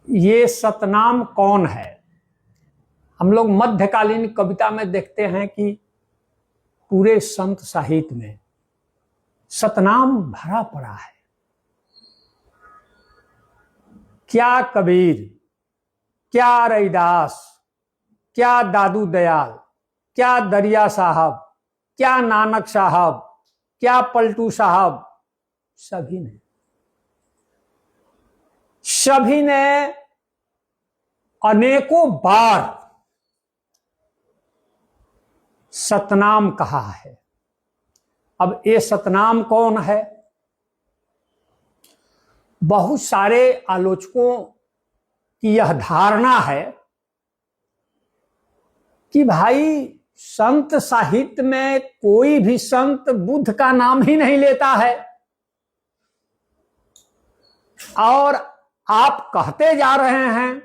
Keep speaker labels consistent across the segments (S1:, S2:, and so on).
S1: ये सतनाम कौन है? हम लोग मध्यकालीन कविता में देखते हैं कि पूरे संत साहित्य में सतनाम भरा पड़ा है। क्या कबीर, क्या रैदास, क्या दादू दयाल, क्या दरिया साहब, क्या नानक साहब, क्या पलटू साहब, सभी ने अनेकों बार सतनाम कहा है। अब ये सतनाम कौन है? बहुत सारे आलोचकों की यह धारणा है कि भाई संत साहित्य में कोई भी संत बुद्ध का नाम ही नहीं लेता है, और आप कहते जा रहे हैं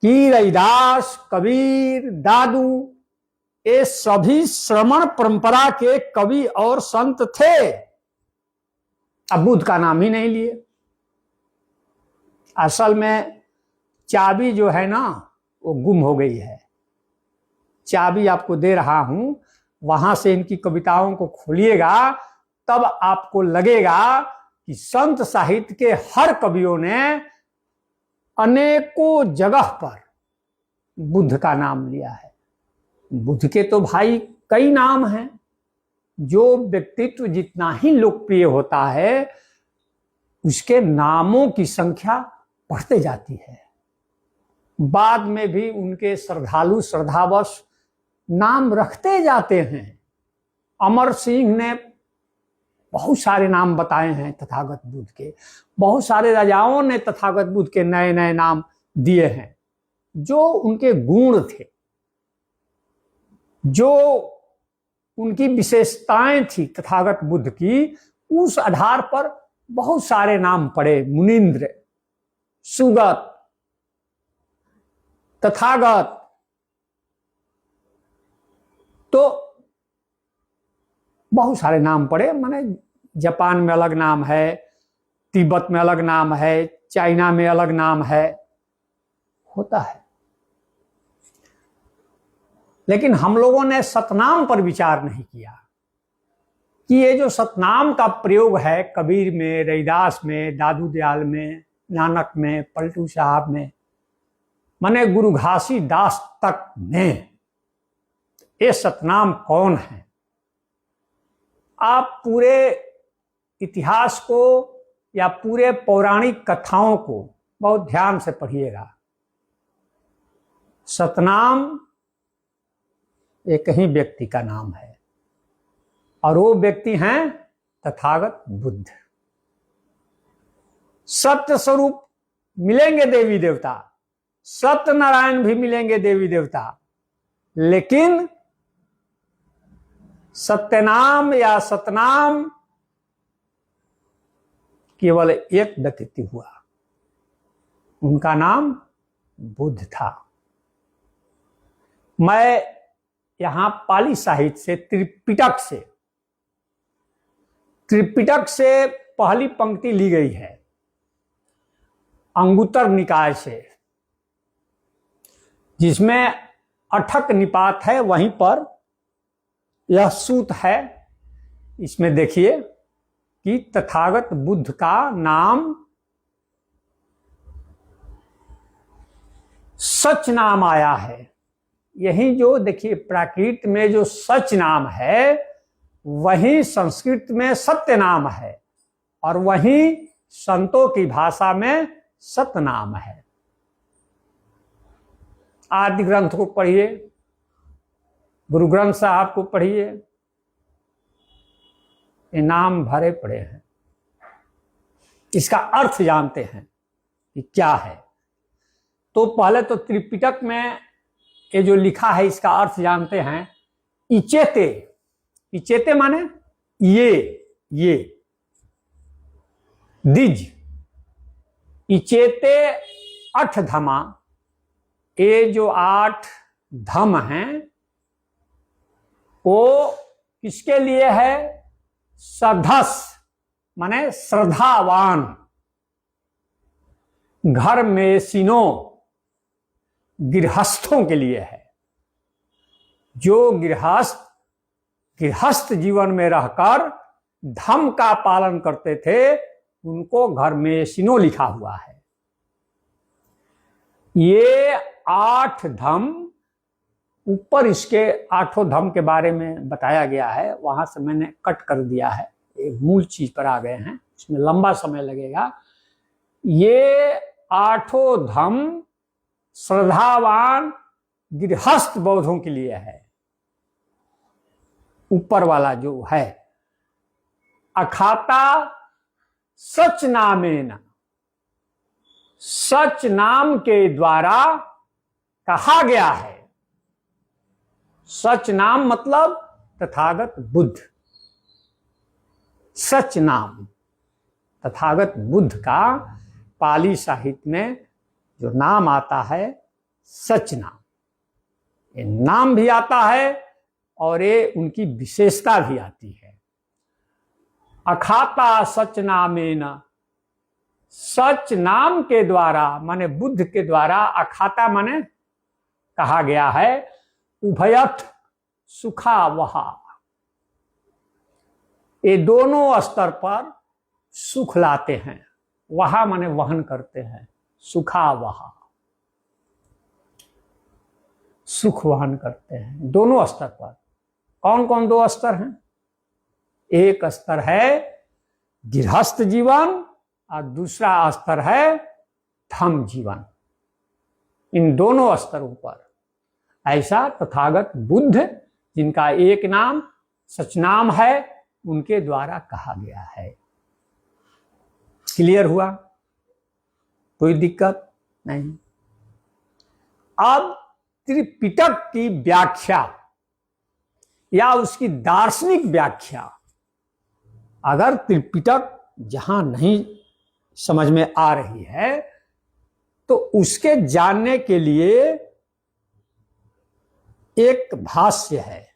S1: कि रैदास, कबीर, दादू ये सभी श्रमण परंपरा के कवि और संत थे, अब बुद्ध का नाम ही नहीं लिए। असल में चाबी जो है ना वो गुम हो गई है। चाबी आपको दे रहा हूं, वहां से इनकी कविताओं को खोलिएगा, तब आपको लगेगा कि संत साहित्य के हर कवियों ने अनेकों जगह पर बुद्ध का नाम लिया है। बुद्ध के तो भाई कई नाम हैं। जो व्यक्तित्व जितना ही लोकप्रिय होता है उसके नामों की संख्या बढ़ते जाती है। बाद में भी उनके श्रद्धालु श्रद्धावश नाम रखते जाते हैं। अमर सिंह ने बहुत सारे नाम बताए हैं तथागत बुद्ध के। बहुत सारे राजाओं ने तथागत बुद्ध के नए नए नाम दिए हैं। जो उनके गुण थे, जो उनकी विशेषताएं थी तथागत बुद्ध की, उस आधार पर बहुत सारे नाम पड़े। मुनींद्र, सुगत, तथागत, तो बहुत सारे नाम पड़े। माने जापान में अलग नाम है, तिब्बत में अलग नाम है, चाइना में अलग नाम है, होता है। लेकिन हम लोगों ने सतनाम पर विचार नहीं किया कि ये जो सतनाम का प्रयोग है कबीर में, रैदास में, दादू दयाल में, नानक में, पलटू साहब में, माने गुरु घासीदास तक में, ये सतनाम कौन है? आप पूरे इतिहास को या पूरे पौराणिक कथाओं को बहुत ध्यान से पढ़िएगा। सतनाम एक ही व्यक्ति का नाम है, और वो व्यक्ति हैं तथागत बुद्ध। सत्य स्वरूप मिलेंगे देवी देवता, सत्यनारायण भी मिलेंगे देवी देवता, लेकिन सत्यनाम या सतनाम केवल एक व्यक्ति हुआ, उनका नाम बुद्ध था। मैं यहां पाली साहित्य से, त्रिपिटक से पहली पंक्ति ली गई है, अंगुत्तर निकाय से, जिसमें अठक निपात है। वहीं पर यह सूत है। इसमें देखिए कि तथागत बुद्ध का नाम सच नाम आया है। यही जो देखिए प्राकृत में जो सच नाम है वही संस्कृत में सत्य नाम है, और वही संतों की भाषा में सतनाम है। आदि ग्रंथ को पढ़िए, गुरु ग्रंथ साहब को पढ़िए, ये नाम भरे पड़े हैं। इसका अर्थ जानते हैं कि क्या है। तो पहले तो त्रिपिटक में ये जो लिखा है इसका अर्थ जानते हैं। इचेते, इचेते माने ये दिज, इचेते अठ धमा, ये जो 8 धम हैं वो किसके लिए है? सधस माने श्रद्धावान, घर में सिनो गृहस्थों के लिए है। जो गृहस्थ जीवन में रहकर धर्म का पालन करते थे उनको घर में सिनो लिखा हुआ है। ये 8 धर्म, ऊपर इसके 8 धर्म के बारे में बताया गया है, वहां से मैंने कट कर दिया है, एक मूल चीज पर आ गए हैं, इसमें लंबा समय लगेगा। ये 8 धर्म श्रद्धावान गृहस्थ बौद्धों के लिए है। ऊपर वाला जो है, अखाता सच नामेन, सच नाम के द्वारा कहा गया है। सच नाम मतलब तथागत बुद्ध। सच नाम तथागत बुद्ध का पाली साहित्य में जो नाम आता है, सच नाम, ये नाम भी आता है और ये उनकी विशेषता भी आती है। अखाता सच नामेन, सच नाम के द्वारा माने बुद्ध के द्वारा, अखाता माने कहा गया है, उभयथ सुखा वहा, ये दोनों स्तर पर सुख लाते हैं। वहा माने वहन करते हैं, सुखा वहा, सुख वहन करते हैं दोनों स्तर पर। कौन कौन 2 स्तर हैं? एक स्तर है गृहस्थ जीवन और दूसरा स्तर है धम्म जीवन। इन दोनों स्तरों पर ऐसा तथागत बुद्ध, जिनका एक नाम सचनाम है, उनके द्वारा कहा गया है। क्लियर हुआ? कोई दिक्कत नहीं। अब त्रिपिटक की व्याख्या या उसकी दार्शनिक व्याख्या, अगर त्रिपिटक जहां नहीं समझ में आ रही है तो उसके जानने के लिए एक भाष्य है,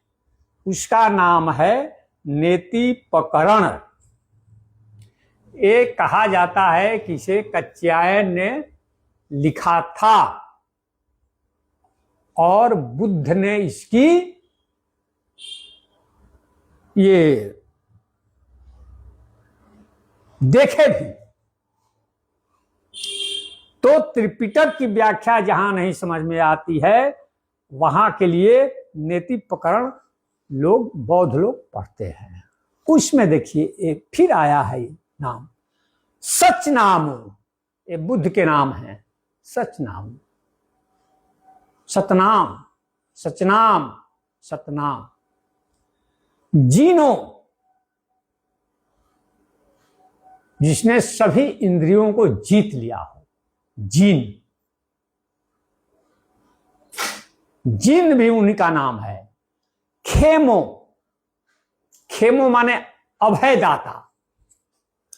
S1: उसका नाम है नेतिपकरण। ये कहा जाता है कि इसे कात्यायन ने लिखा था और बुद्ध ने इसकी ये देखे भी। तो त्रिपिटक की व्याख्या जहां नहीं समझ में आती है वहां के लिए नेतिपकरण लोग, बौद्ध लोग पढ़ते हैं। उसमें देखिए एक फिर आया है नाम, सच नाम, ये बुद्ध के नाम है। सच नाम, सतनाम, सचनाम, सतनाम। जीनो, जिसने सभी इंद्रियों को जीत लिया हो, जीन, जिन भी उन्हीं का नाम है। खेमो, खेमो माने अभयदाता,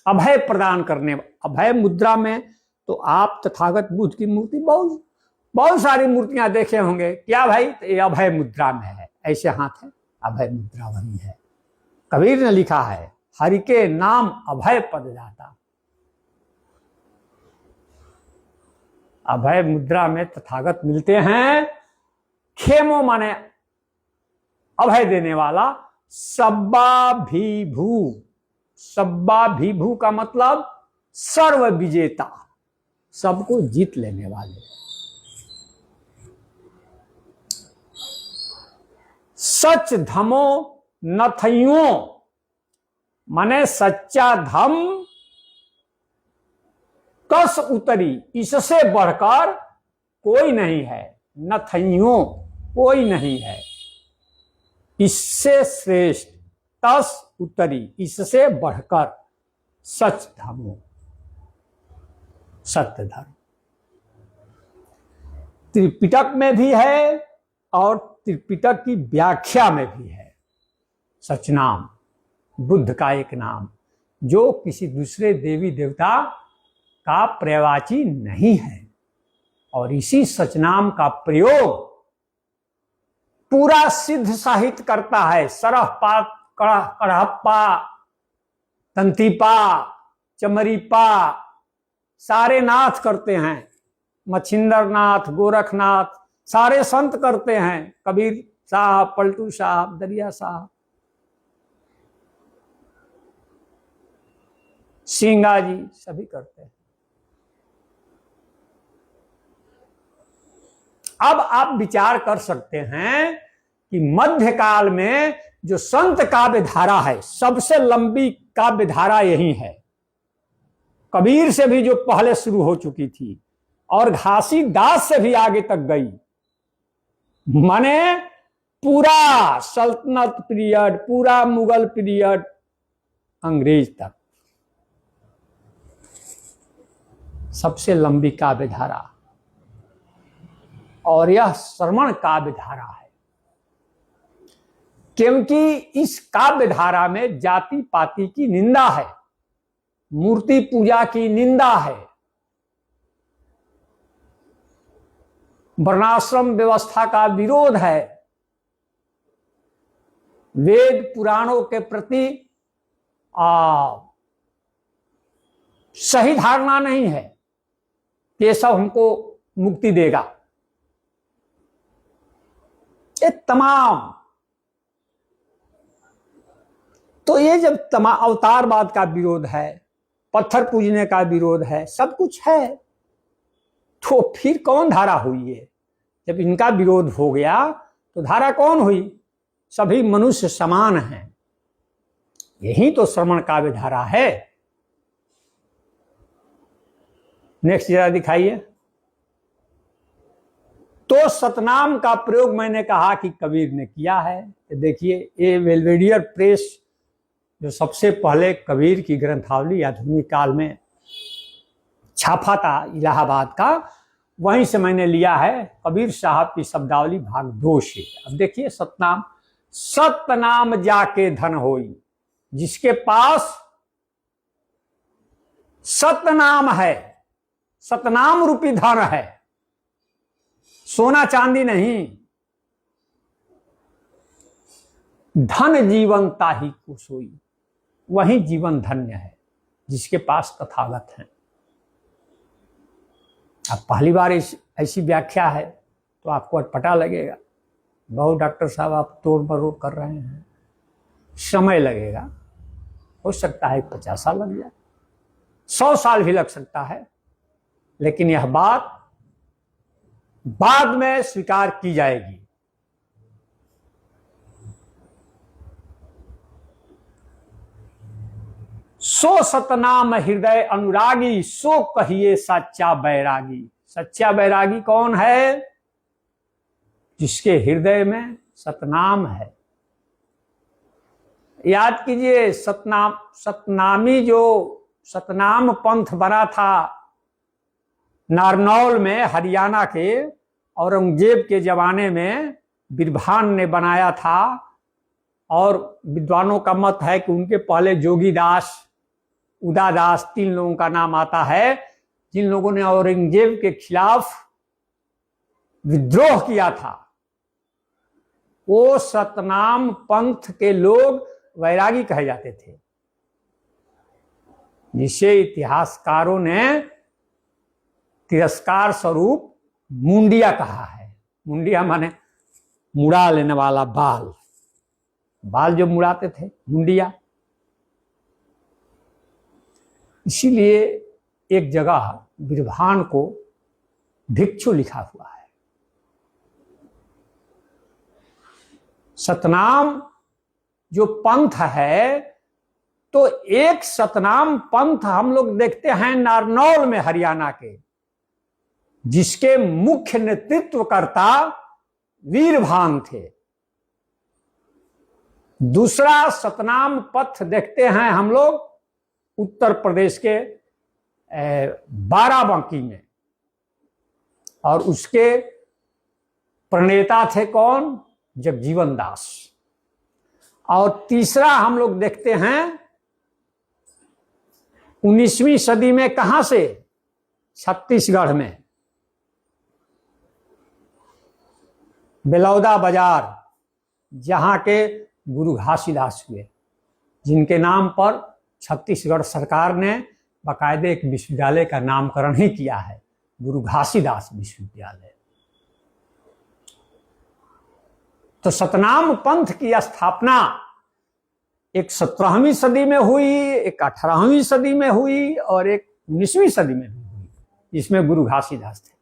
S1: अभय प्रदान करने। अभय मुद्रा में तो आप तथागत बुद्ध की मूर्ति बहुत सारी मूर्तियां देखे होंगे। क्या भाई? तो ये अभय मुद्रा में है, ऐसे हाथ है, अभय मुद्रा वही है। कबीर ने लिखा है, हरि के नाम अभय पद जाता। अभय मुद्रा में तथागत मिलते हैं। खेमो माने अभय देने वाला। सब्बा भीभू, सब्बा भीभू का मतलब सर्व विजेता, सबको जीत लेने वाले। सच धमो नथइयों माने सच्चा धम कस उतरी, इससे बढ़कर कोई नहीं है। नथइयों कोई नहीं है, इससे श्रेष्ठ। तस उतरी, इससे बढ़कर। सच धमो, सत्य धर्म। त्रिपिटक में भी है और त्रिपिटक की व्याख्या में भी है। सचनाम, बुद्ध का एक नाम, जो किसी दूसरे देवी देवता का पर्यायवाची नहीं है। और इसी सचनाम का प्रयोग पूरा सिद्ध साहित्य करता है। सरहपा, कड़हप्पा, तंतीपा, चमरीपा, सारे नाथ करते हैं, मच्छिंदर नाथ, गोरखनाथ, सारे संत करते हैं, कबीर साहब, पलटू साहब, दरिया साहब, सिंगा जी, सभी करते हैं। अब आप विचार कर सकते हैं कि मध्यकाल में जो संत काव्य धारा है, सबसे लंबी काव्य धारा यही है, कबीर से भी जो पहले शुरू हो चुकी थी और घासीदास से भी आगे तक गई, माने पूरा सल्तनत पीरियड, पूरा मुगल पीरियड, अंग्रेज तक, सबसे लंबी काव्य धारा। और यह श्रमण काव्य धारा है, क्योंकि इस काव्य धारा में जाति पाति की निंदा है, मूर्ति पूजा की निंदा है, वर्णाश्रम व्यवस्था का विरोध है, वेद पुराणों के प्रति सही धारणा नहीं है कि ये सब हमको मुक्ति देगा। ये तमाम, तो ये जब अवतारवाद का विरोध है, पत्थर पूजने का विरोध है, सब कुछ है, तो फिर कौन धारा हुई है? जब इनका विरोध हो गया तो धारा कौन हुई? सभी मनुष्य समान हैं, यही तो श्रमण काव्य धारा है। नेक्स्ट जरा दिखाइए। तो सतनाम का प्रयोग मैंने कहा कि कबीर ने किया है। देखिए, ये बेल्वेडियर प्रेस जो सबसे पहले कबीर की ग्रंथावली आधुनिक काल में छापा था इलाहाबाद का, वहीं से मैंने लिया है, कबीर साहब की शब्दावली भाग 2 से। अब देखिए, सतनाम, सतनाम जाके धन होई, जिसके पास सतनाम है, सतनाम रूपी धन है, सोना चांदी नहीं, धन जीवन ताही को सोई, वही जीवन धन्य है जिसके पास तथागत है। अब पहली बार ऐसी व्याख्या है तो आपको अटपटा लगेगा, बहुत डॉक्टर साहब आप तोड़ मरोड़ कर रहे हैं, समय लगेगा, हो सकता है 50 साल लग जाए, 100 साल भी लग सकता है, लेकिन यह बात बाद में स्वीकार की जाएगी। सो सतनाम हृदय अनुरागी, सो कहिए सच्चा बैरागी। सच्चा बैरागी कौन है? जिसके हृदय में सतनाम है। याद कीजिए, सतनामी जो सतनाम पंथ बना था नारनौल में, हरियाणा के, औरंगजेब के जमाने में बिरभान ने बनाया था, और विद्वानों का मत है कि उनके पहले जोगीदास, उदादास, 3 लोगों का नाम आता है, जिन लोगों ने औरंगजेब के खिलाफ विद्रोह किया था। वो सतनाम पंथ के लोग वैरागी कहे जाते थे, जिसे इतिहासकारों ने तिरस्कार स्वरूप मुंडिया कहा है। मुंडिया माने मुड़ा लेने वाला, बाल, बाल जो मुड़ाते थे, मुंडिया। इसीलिए एक जगह बिरभान को भिक्षु लिखा हुआ है। सतनाम जो पंथ है, तो एक सतनाम पंथ हम लोग देखते हैं नारनौल में, हरियाणा के, जिसके मुख्य नेतृत्वकर्ता वीरभान थे। दूसरा सतनाम पथ देखते हैं हम लोग उत्तर प्रदेश के बाराबंकी में, और उसके प्रणेता थे कौन? जगजीवन दास। और तीसरा हम लोग देखते हैं 19वीं सदी में, कहां से? छत्तीसगढ़ में, बेलौदा बाजार, जहां के गुरु घासीदास हुए, जिनके नाम पर छत्तीसगढ़ सरकार ने बाकायदे एक विश्वविद्यालय का नामकरण ही किया है, गुरु घासीदास विश्वविद्यालय। तो सतनाम पंथ की स्थापना एक 17वीं सदी में हुई, एक 18वीं सदी में हुई और एक 19वीं सदी में भी हुई, जिसमें गुरु घासीदास थे।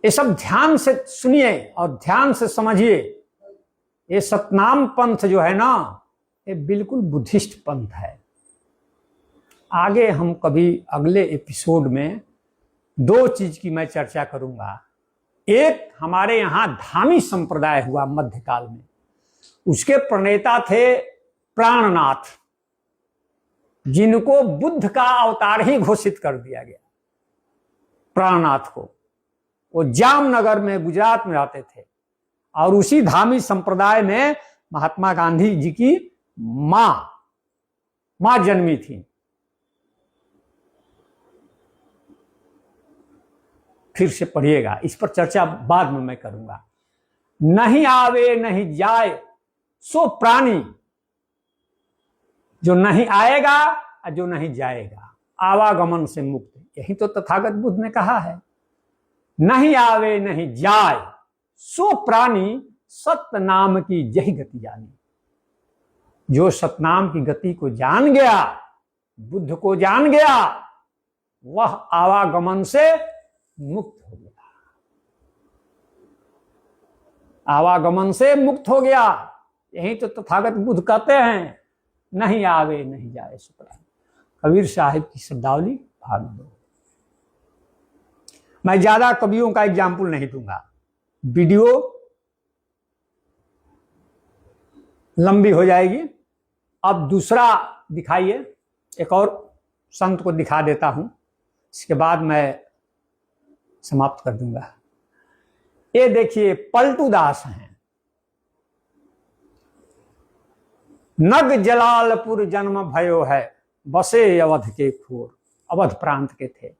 S1: ये सब ध्यान से सुनिए और ध्यान से समझिए। ये सतनाम पंथ जो है ना, ये बिल्कुल बुद्धिस्ट पंथ है। आगे हम कभी अगले एपिसोड में 2 चीज की मैं चर्चा करूंगा। एक, हमारे यहां धामी संप्रदाय हुआ मध्यकाल में, उसके प्रणेता थे प्राणनाथ, जिनको बुद्ध का अवतार ही घोषित कर दिया गया। प्राणनाथ को, वो जामनगर में गुजरात में रहते थे और उसी धामी संप्रदाय में महात्मा गांधी जी की मां जन्मी थी। फिर से पढ़िएगा, इस पर चर्चा बाद में मैं करूंगा। नहीं आवे नहीं जाए सो प्राणी, जो नहीं आएगा और जो नहीं जाएगा, आवागमन से मुक्त। यही तो तथागत बुद्ध ने कहा है, नहीं आवे नहीं जाए सो प्राणी सत्य नाम की यही गति जानी। जो सतनाम की गति को जान गया, बुद्ध को जान गया, वह आवागमन से मुक्त हो गया, आवागमन से मुक्त हो गया। यही तो तथागत बुद्ध कहते हैं, नहीं आवे नहीं जाए सो प्राणी। कबीर साहिब की शब्दावली भाग 2। मैं ज्यादा कवियों का एग्जाम्पल नहीं दूंगा, वीडियो लंबी हो जाएगी। अब दूसरा दिखाइए, एक और संत को दिखा देता हूं, इसके बाद मैं समाप्त कर दूंगा। ये देखिए, पलटू दास हैं। नग जलालपुर जन्म भयो है, बसे अवध के खोर, अवध प्रांत के थे।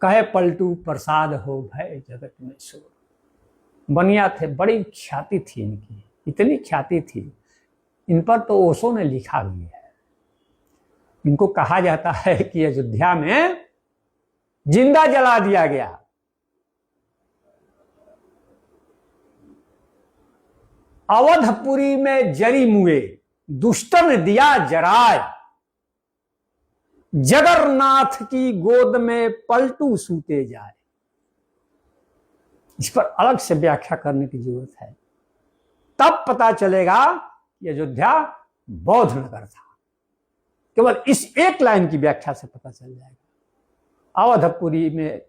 S1: कहे पलटू प्रसाद हो भय जगत में शोर। बनिया थे, बड़ी ख्याति थी इनकी, इतनी ख्याति थी। इन पर तो ओशो ने लिखा भी है। इनको कहा जाता है कि अयोध्या में जिंदा जला दिया गया। अवधपुरी में जरी मुए, दुष्टन दिया जराय, जगन्नाथ की गोद में पलटू सूते जाए। इस पर अलग से व्याख्या करने की जरूरत है, तब पता चलेगा कि अयोध्या बौद्ध नगर था। केवल इस एक लाइन की व्याख्या से पता चल जाएगा। अवधपुरी में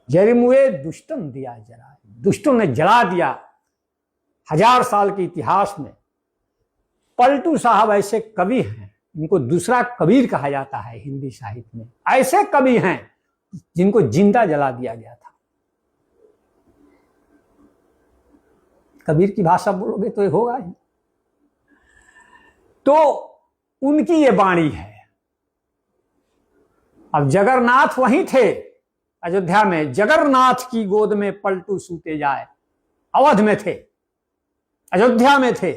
S1: जरी मुए, दुष्टन दिया जराय, दुष्टों ने जला दिया। 1000 साल के इतिहास में पलटू साहब ऐसे कवि हैं, इनको दूसरा कबीर कहा जाता है हिंदी साहित्य में। ऐसे कवि हैं जिनको जिंदा जला दिया गया था। कबीर की भाषा बोलोगे तो ये होगा ही। तो उनकी ये वाणी है। अब जगन्नाथ वहीं थे अयोध्या में, जगन्नाथ की गोद में पलटू सूते जाए। अवध में थे, अयोध्या में थे।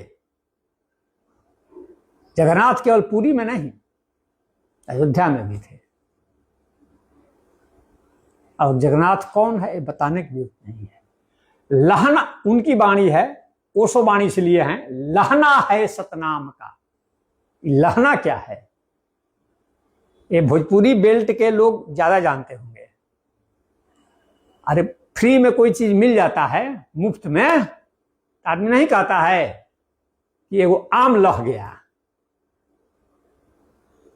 S1: जगन्नाथ केवल पुरी में नहीं, अयोध्या में भी थे। और जगन्नाथ कौन है ये बताने की जरूरत नहीं है। लहना उनकी वाणी है, ओशो वाणी से लिए हैं। लहना है सतनाम का। लहना क्या है, ये भोजपुरी बेल्ट के लोग ज्यादा जानते होंगे। अरे फ्री में कोई चीज मिल जाता है मुफ्त में, आदमी नहीं कहता है कि एगो आम लह गया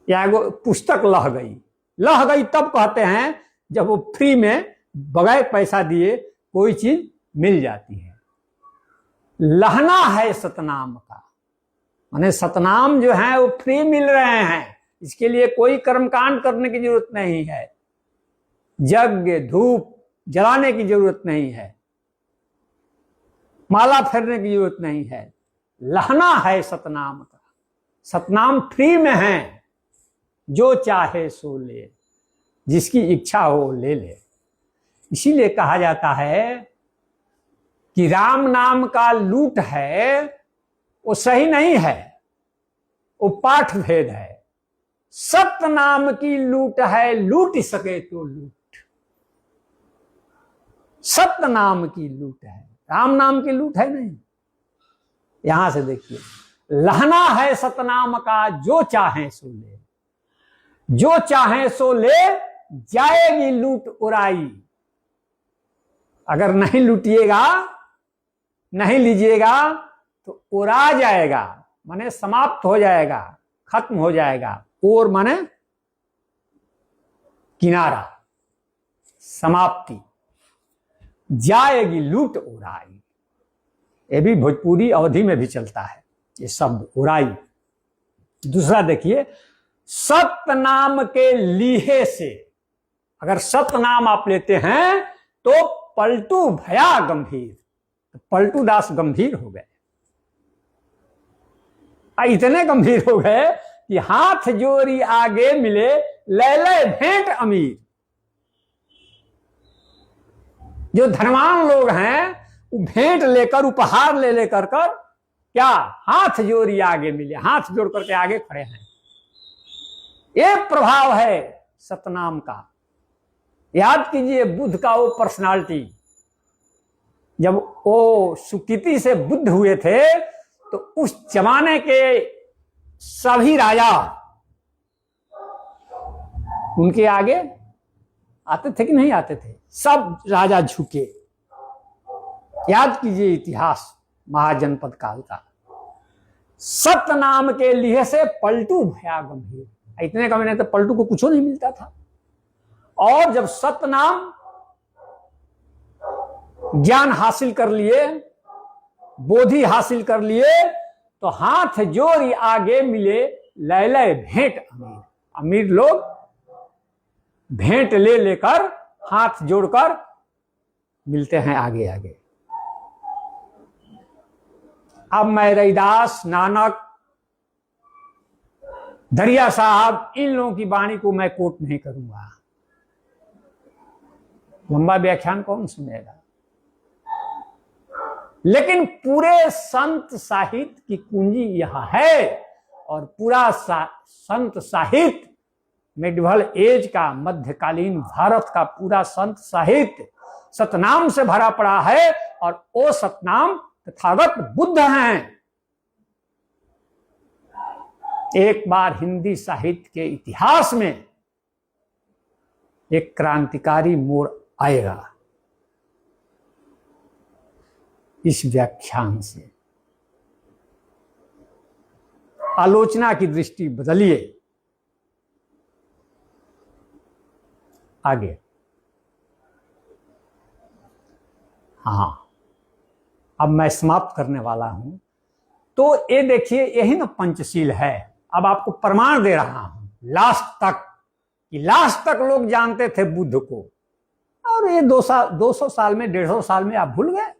S1: या एगो पुस्तक लह गई तब कहते हैं जब वो फ्री में बगैर पैसा दिए कोई चीज मिल जाती है। लहना है सतनाम का, माने सतनाम जो है वो फ्री मिल रहे हैं, इसके लिए कोई कर्मकांड करने की जरूरत नहीं है, यज्ञ धूप जलाने की जरूरत नहीं है, माला फेरने की जरूरत नहीं है। लहना है सतनाम का। सतनाम फ्री में है, जो चाहे सो ले, जिसकी इच्छा हो ले ले। इसीलिए कहा जाता है कि राम नाम का लूट है वो सही नहीं है, वो पाठ भेद है। सत नाम की लूट है, लूट सके तो लूट। सत नाम की लूट है, राम नाम की लूट है नहीं। यहां से देखिए, लहना है सतनाम का, जो चाहे सो ले, जो चाहे सो ले, जाएगी लूट उड़ाई। अगर नहीं लूटिएगा, नहीं लीजिएगा तो उड़ा जाएगा, माने समाप्त हो जाएगा, खत्म हो जाएगा। और माने किनारा, समाप्ति, जाएगी लूट उड़ाई। ये भी भोजपुरी अवधि में भी चलता है ये शब्द उड़ाई। दूसरा देखिए, सतनाम के लीहे से, अगर सतनाम आप लेते हैं तो पलटू भया गंभीर, तो पलटू दास गंभीर हो गए। इतने गंभीर हो गए कि हाथ जोड़ी आगे मिले, ले ले भेंट अमीर। जो धनवान लोग हैं वो भेंट लेकर, उपहार ले लेकर कर क्या, हाथ जोड़ी आगे मिले, हाथ जोड़ करके आगे खड़े हैं। एक प्रभाव है सतनाम का। याद कीजिए बुद्ध का वो पर्सनालिटी, जब वो सुकृति से बुद्ध हुए थे तो उस जमाने के सभी राजा उनके आगे आते थे कि नहीं आते थे? सब राजा झुके। याद कीजिए इतिहास महाजनपद काल का। सतनाम के लिए से पलटू भया गंभीर। इतने का मैंने तो पलटू को कुछ नहीं मिलता था। और जब सतनाम ज्ञान हासिल कर लिए, बोधि हासिल कर लिए, तो हाथ जोड़ी आगे मिले, ले ले भेंट अमीर। अमीर लोग भेंट ले लेकर हाथ जोड़कर मिलते हैं आगे आगे। अब मैं रैदास, नानक, दरिया साहब, इन लोगों की वाणी को मैं कोट नहीं करूंगा। लंबा व्याख्यान कौन सुनेगा? लेकिन पूरे संत साहित्य की कुंजी यह है, और पूरा संत साहित्य, मिडिवल एज का, मध्यकालीन भारत का पूरा संत साहित्य सतनाम से भरा पड़ा है। और वो सतनाम तथागत बुद्ध हैं। एक बार हिंदी साहित्य के इतिहास में एक क्रांतिकारी मोड़ आएगा इस व्याख्यान से। आलोचना की दृष्टि बदलिए। आगे, हाँ, अब मैं समाप्त करने वाला हूं। तो ये देखिए, यही ना पंचशील है। अब आपको प्रमाण दे रहा हूं लास्ट तक, कि लास्ट तक लोग जानते थे बुद्ध को, और ये 200 साल में, 150 साल में आप भूल गए।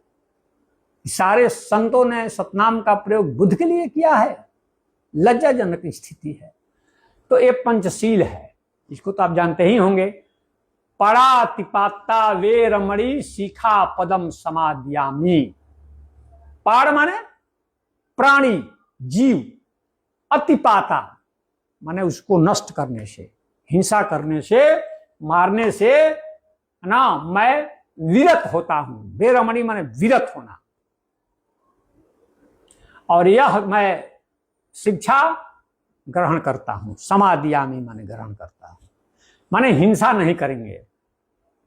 S1: सारे संतों ने सतनाम का प्रयोग बुद्ध के लिए किया है। लज्जाजनक स्थिति है। तो ये पंचशील है, इसको तो आप जानते ही होंगे। पड़ा तिपाता वे रमणी, सीखा पदम समाधियामी। पाड़ माने प्राणी, जीव, अतिपाता माने उसको नष्ट करने से, हिंसा करने से, मारने से ना मैं विरत होता हूं। बेरमणी माने विरत होना। और यह मैं शिक्षा ग्रहण करता हूं। समाधियामी माने ग्रहण करता हूं, माने हिंसा नहीं करेंगे।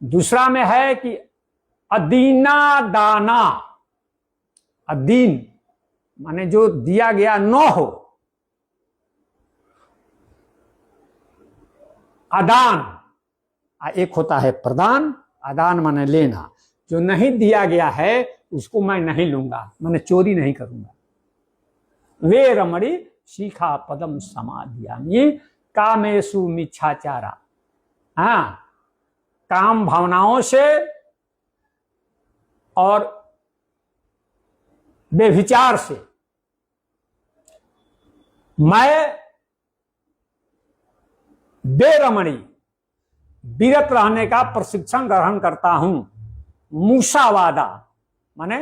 S1: दूसरा में है कि अदीना दाना। अदीन माने जो दिया गया न हो। अदान, एक होता है प्रदान, अदान माने लेना। जो नहीं दिया गया है उसको मैं नहीं लूंगा, माने चोरी नहीं करूंगा। वे रमणी सीखा पदम समाधियामी, कामेशु मिच्छाचारा। हाँ, काम भावनाओं से और बेविचार से मैं बेरमणी, विरत रहने का प्रशिक्षण ग्रहण करता हूं। मूसावादा माने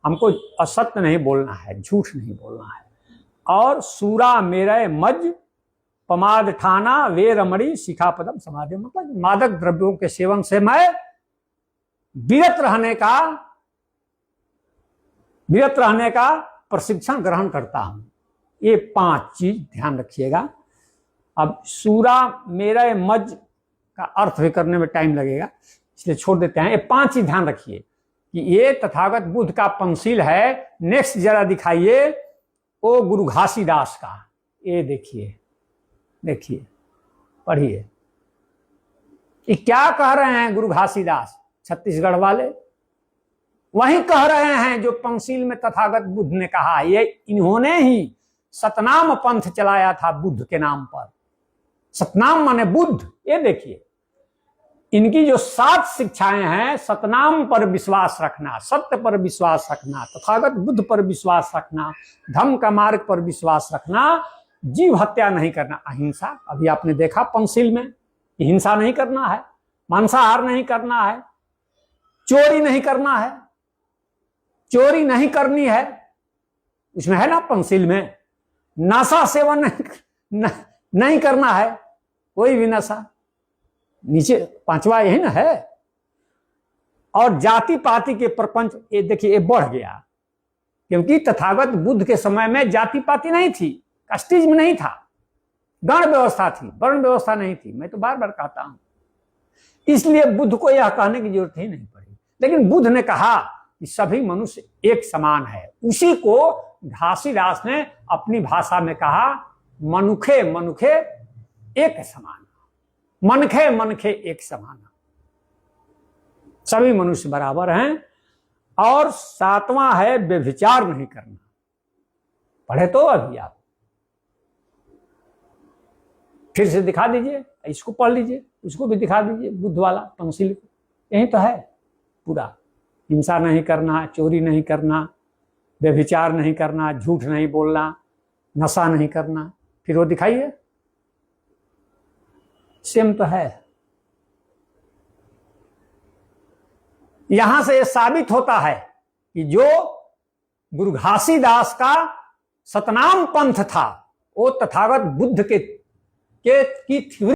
S1: हमको असत्य नहीं बोलना है, झूठ नहीं बोलना है। और सूरा मेरे मज पमाद ठाना वे रमणी शिखापदम समाधि, मतलब मादक द्रव्यों के सेवन से मैं विरत रहने का प्रशिक्षण ग्रहण करता हूं। ये 5 चीज ध्यान रखिएगा। अब सूरा मेरे मज का अर्थ भी करने में टाइम लगेगा, इसलिए छोड़ देते हैं। ये 5 चीज ध्यान रखिए कि ये तथागत बुद्ध का पंसील है। नेक्स्ट जरा दिखाइए, ओ गुरु घासीदास का। ये देखिए पढ़िए, ये क्या कह रहे हैं गुरु घासीदास छत्तीसगढ़ वाले? वही कह रहे हैं जो पंसील में तथागत बुद्ध ने कहा। ये इन्होंने ही सतनाम पंथ चलाया था बुद्ध के नाम पर। सतनाम माने बुद्ध। ये देखिए इनकी जो 7 शिक्षाएं हैं, सतनाम पर विश्वास रखना, सत्य पर विश्वास रखना, तथागत बुद्ध पर विश्वास रखना, धम्म का मार्ग पर विश्वास रखना, जीव हत्या नहीं करना, अहिंसा। अभी आपने देखा पंसील में, हिंसा नहीं करना है, मांसाहार नहीं करना है, चोरी नहीं करना है, चोरी नहीं करनी है, उसमें है ना पंसील में। नशा सेवन नहीं करना है, कोई भी नशा। नीचे 5वां यही ना है। और जाति पाति के प्रपंच, ये देखिए ये बढ़ गया, क्योंकि तथागत बुद्ध के समय में जाति पाति नहीं थी, कास्टिज्म नहीं था, गण व्यवस्था थी, वर्ण व्यवस्था नहीं थी। मैं तो बार बार कहता हूं, इसलिए बुद्ध को यह कहने की जरूरत ही नहीं पड़ी। लेकिन बुद्ध ने कहा कि सभी मनुष्य एक समान है। उसी को घासीदास ने अपनी भाषा में कहा, मनुखे मनुखे एक समान, मनखे मनखे एक समान, सभी मनुष्य बराबर हैं। और 7वां है व्यभिचार नहीं करना। पढ़े तो अभी आप फिर से दिखा दीजिए, इसको पढ़ लीजिए, उसको भी दिखा दीजिए, बुद्ध वाला पंसील। यही तो है पूरा। हिंसा नहीं करना, चोरी नहीं करना, व्यभिचार नहीं करना, झूठ नहीं बोलना, नशा नहीं करना। फिर वो दिखाइए, सेम तो है। यहां से यह साबित होता है कि जो गुरु घासीदास का सतनाम पंथ था, वो तथागत बुद्ध की थ्योरी